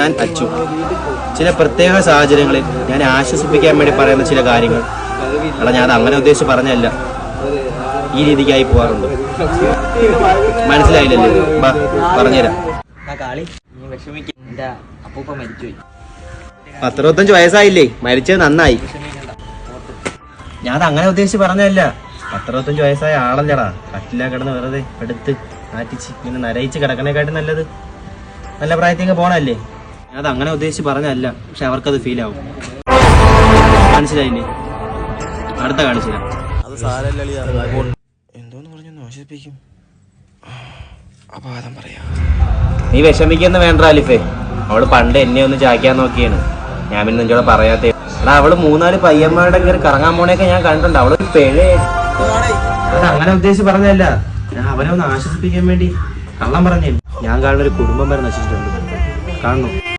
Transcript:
ഞാൻ അച്ചു. ചില പ്രത്യേക സാഹചര്യങ്ങളിൽ ഞാൻ ആശ്വസിപ്പിക്കാൻ വേണ്ടി പറയുന്ന ചില കാര്യങ്ങൾ എടാ ഞാൻ അങ്ങനെ ഉദ്ദേശിച്ച് പറഞ്ഞല്ല, ഈ രീതിക്കായി പോവാറുണ്ട്. മനസ്സിലായില്ലല്ലേ? ബാ പറഞ്ഞുതരാം. 15 വയസ്സായില്ലേ? മരിച്ചത് നന്നായി. ഞാൻ അങ്ങനെ ഉദ്ദേശിച്ച് പറഞ്ഞല്ല. 15 വയസ്സായ ആളല്ലടാ കട്ടില കിടന്ന് വെറുതെ എടുത്ത് നാറ്റിച്ച് ഇങ്ങനെ നരയിച്ച് കിടക്കണേക്കാട്ടും നല്ലത് നല്ല പ്രായത്തേക്ക് പോണല്ലേ. ഞാൻ അങ്ങനെ ഉദ്ദേശിച്ച് പറഞ്ഞല്ല, പക്ഷെ അവർക്കത് ഫീൽ ആവും. മനസ്സിലായില്ലേ? അടുത്ത കാണിച്ചില്ല. അത് സാരല്ല, എന്തോന്ന് പറഞ്ഞു ആശ്വസിപ്പിക്കും. അപാദം പറയാ. നീ വിഷമിക്കുന്ന വേണ്ട അലിഫേ. അവള് പണ്ട് എന്നെ ഒന്ന് ചായ്ക്കാൻ നോക്കിയാണ്. ഞാൻ പിന്നെ നിന്നോട് പറയാത്തേ. എടാ അവള് 3-4 പയ്യന്മാരുടെ കയറി കറങ്ങാൻ പോണേക്കെ ഞാൻ കണ്ടിട്ടുണ്ട്. അവള് പിഴേ. അത് അങ്ങനെ ഉദ്ദേശിച്ച് പറഞ്ഞല്ല, ഞാൻ അവരെ ഒന്ന് ആശ്വസിപ്പിക്കാൻ വേണ്ടി കള്ളം പറഞ്ഞേ. ഞാൻ കാണുന്ന ഒരു കുടുംബം വരെ നശിച്ചിട്ടുണ്ട്. കാണുന്നു.